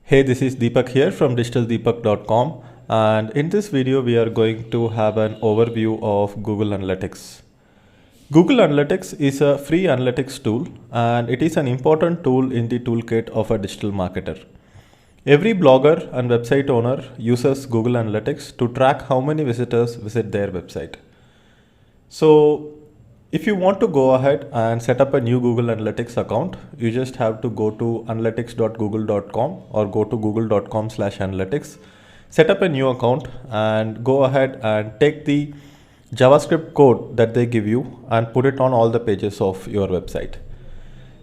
Hey, this is Deepak here from digitaldeepak.com, and in this video we are going to have an overview of Google Analytics. Google Analytics is a free analytics tool and it is an important tool in the toolkit of a digital marketer. Every blogger and website owner uses Google Analytics to track how many visitors visit their website. So if you want to go ahead and set up a new Google Analytics account, you just have to go to analytics.google.com or go to google.com/analytics, set up a new account and go ahead and take the JavaScript code that they give you and put it on all the pages of your website.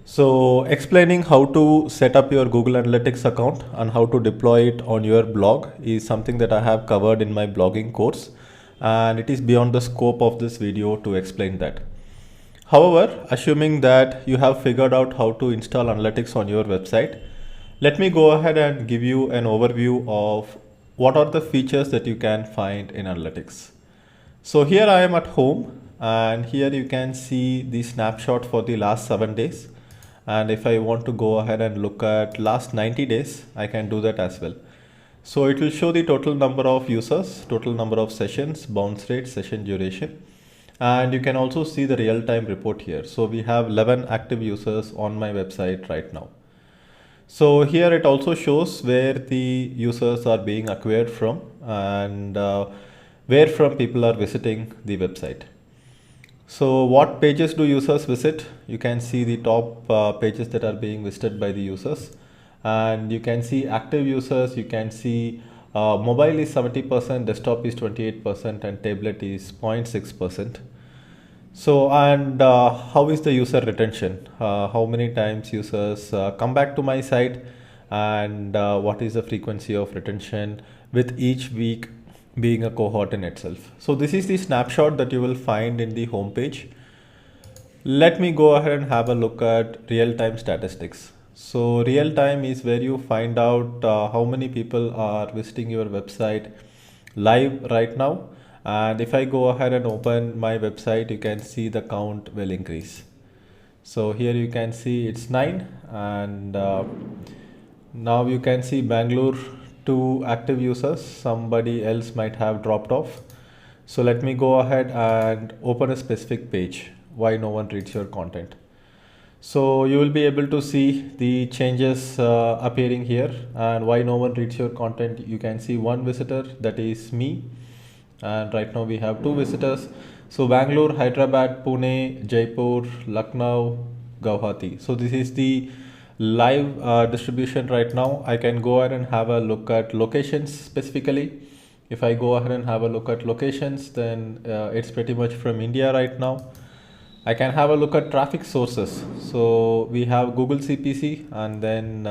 So explaining how to set up your Google Analytics account and how to deploy it on your blog is something that I have covered in my blogging course, and it is beyond the scope of this video to explain that. However, assuming that you have figured out how to install Analytics on your website, let me go ahead and give you an overview of what are the features that you can find in Analytics. So here I am at home, and here you can see the snapshot for the last 7 days. And if I want to go ahead and look at last 90 days, I can do that as well. So it will show the total number of users, total number of sessions, bounce rate, session duration. And you can also see the real-time report here. So we have 11 active users on my website right now. So here it also shows where the users are being acquired from and where from people are visiting the website. So what pages do users visit? You can see the top pages that are being visited by the users, and you can see active users. You can see mobile is 70%, desktop is 28%, and tablet is 0.6%. So, and how is the user retention? How many times users come back to my site, and what is the frequency of retention with each week being a cohort in itself. So this is the snapshot that you will find in the home page. Let me go ahead and have a look at real-time statistics. So real-time is where you find out how many people are visiting your website live right now. And if I go ahead and open my website, you can see the count will increase. So here you can see it's 9, and now you can see Bangalore 2 active users. Somebody else might have dropped off. So let me go ahead and open a specific page. Why no one reads your content? So you will be able to see the changes appearing here, and why no one reads your content. You can see one visitor, that is me, and right now we have 2 visitors. So Bangalore, Hyderabad, Pune, Jaipur, Lucknow, Guwahati. So this is the live distribution right now. I can go ahead and have a look at locations specifically. If I go ahead and have a look at locations, then it's pretty much from India right now. I can have a look at traffic sources. So we have Google CPC, and then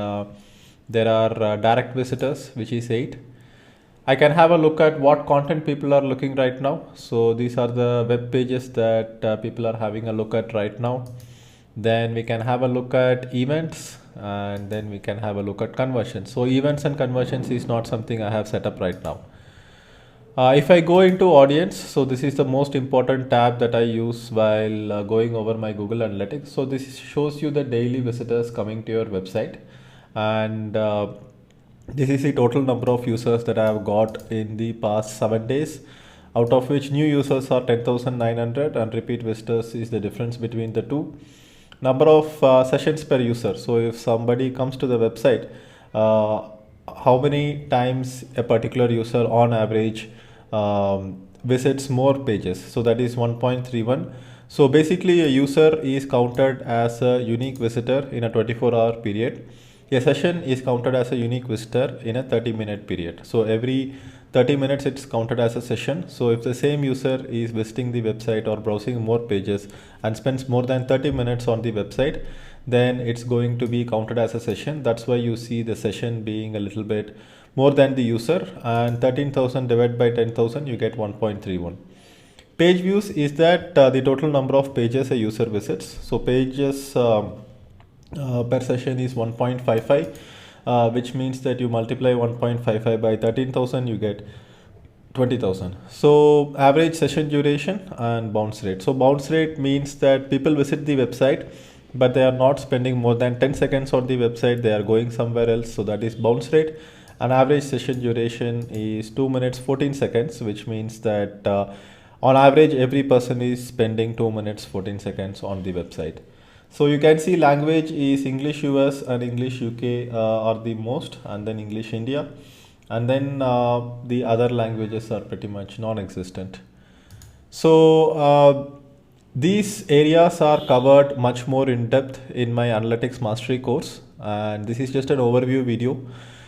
there are direct visitors, which is 8. I can have a look at what content people are looking right now. So these are the web pages that people are having a look at right now. Then we can have a look at events, and then we can have a look at conversions. So events and conversions is not something I have set up right now. If I go into audience, so this is the most important tab that I use while going over my Google Analytics. So this shows you the daily visitors coming to your website, and this is the total number of users that I have got in the past 7 days, out of which new users are 10,900 and repeat visitors is the difference between the two. Number of sessions per user. So if somebody comes to the website, how many times a particular user on average visits more pages. So that is 1.31. So basically a user is counted as a unique visitor in a 24-hour period. A session is counted as a unique visitor in a 30-minute period. So every 30 minutes it's counted as a session. So if the same user is visiting the website or browsing more pages and spends more than 30 minutes on the website, then it's going to be counted as a session. That's why you see the session being a little bit more than the user, and 13,000 divided by 10,000, you get 1.31. Page views is that the total number of pages a user visits. So pages per session is 1.55, which means that you multiply 1.55 by 13,000, you get 20,000. So average session duration and bounce rate. So bounce rate means that people visit the website, but they are not spending more than 10 seconds on the website. They are going somewhere else. So that is bounce rate. An average session duration is 2 minutes 14 seconds, which means that on average every person is spending 2 minutes 14 seconds on the website. So you can see language is English US and English UK are the most, and then English India, and then the other languages are pretty much non-existent. So these areas are covered much more in depth in my analytics mastery course, and this is just an overview video.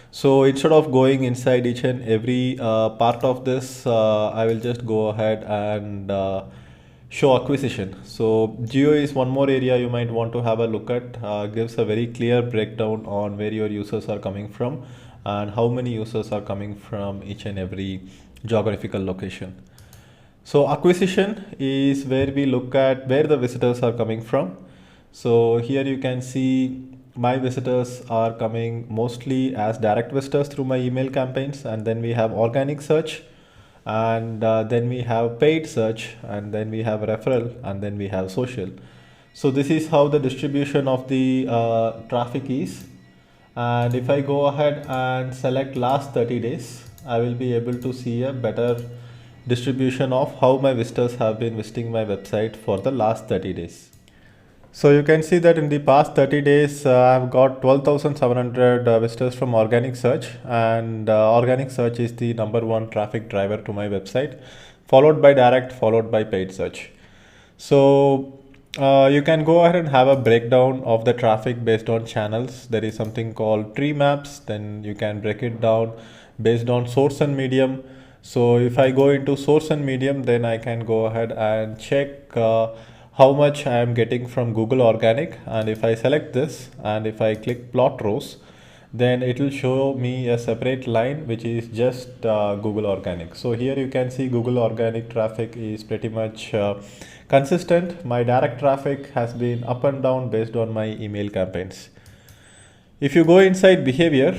So instead of going inside each and every part of this, I will just go ahead and show acquisition. So geo is one more area you might want to have a look at. Gives a very clear breakdown on where your users are coming from and how many users are coming from each and every geographical location. So acquisition is where we look at where the visitors are coming from. So here you can see my visitors are coming mostly as direct visitors through my email campaigns, and then we have organic search, and then we have paid search, and then we have referral, and then we have social. So this is how the distribution of the traffic is. And if I go ahead and select last 30 days, I will be able to see a better distribution of how my visitors have been visiting my website for the last 30 days. So you can see that in the past 30 days, I've got 12,700 visitors from organic search, and organic search is the #1 traffic driver to my website, followed by direct, followed by paid search. So you can go ahead and have a breakdown of the traffic based on channels. There is something called tree maps. Then you can break it down based on source and medium. So if I go into source and medium, then I can go ahead and check how much I am getting from Google Organic. And if I select this and if I click plot rows, then it will show me a separate line which is just Google Organic. So here you can see Google Organic traffic is pretty much consistent. My direct traffic has been up and down based on my email campaigns. If you go inside behavior,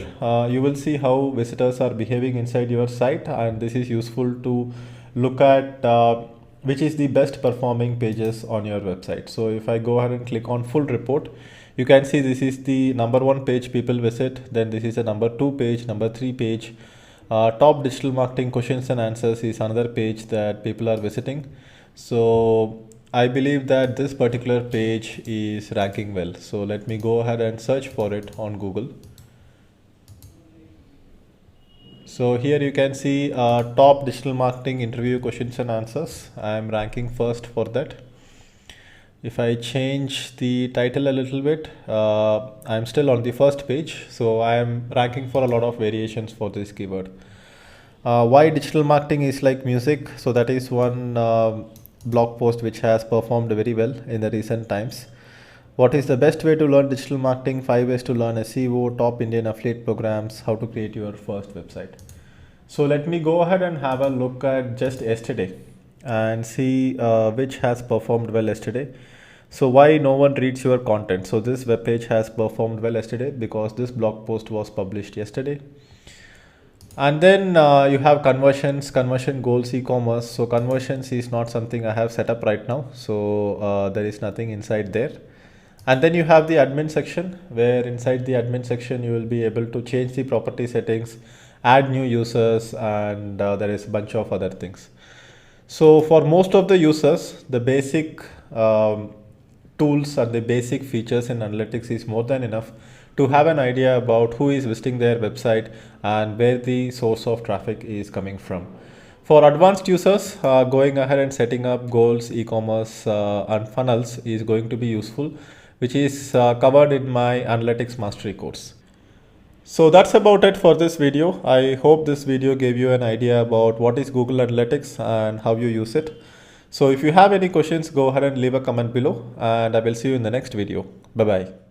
you will see how visitors are behaving inside your site, and this is useful to look at which is the best performing pages on your website. So if I go ahead and click on full report, you can see this is the #1 page people visit, then this is a #2 page, #3 page. Top digital marketing questions and answers is another page that people are visiting. So I believe that this particular page is ranking well. So let me go ahead and search for it on Google. So here you can see top digital marketing interview questions and answers. I am ranking first for that. If I change the title a little bit, I'm still on the first page. So I am ranking for a lot of variations for this keyword. Why digital marketing is like music. So that is one blog post which has performed very well in the recent times. What is the best way to learn digital marketing? 5 ways to learn SEO, top Indian affiliate programs, how to create your first website. So let me go ahead and have a look at just yesterday and see which has performed well yesterday. So why no one reads your content? So this web page has performed well yesterday because this blog post was published yesterday. And then you have conversions, conversion goals, e-commerce. So conversions is not something I have set up right now. So there is nothing inside there. And then you have the admin section, where inside the admin section, you will be able to change the property settings, add new users, and there is a bunch of other things. So for most of the users, the basic tools and the basic features in analytics is more than enough to have an idea about who is visiting their website and where the source of traffic is coming from. For advanced users, going ahead and setting up goals, e-commerce and funnels is going to be useful, which is covered in my analytics mastery course. So that's about it for this video. I hope this video gave you an idea about what is Google Analytics and how you use it. So if you have any questions, go ahead and leave a comment below, and I will see you in the next video. Bye-bye.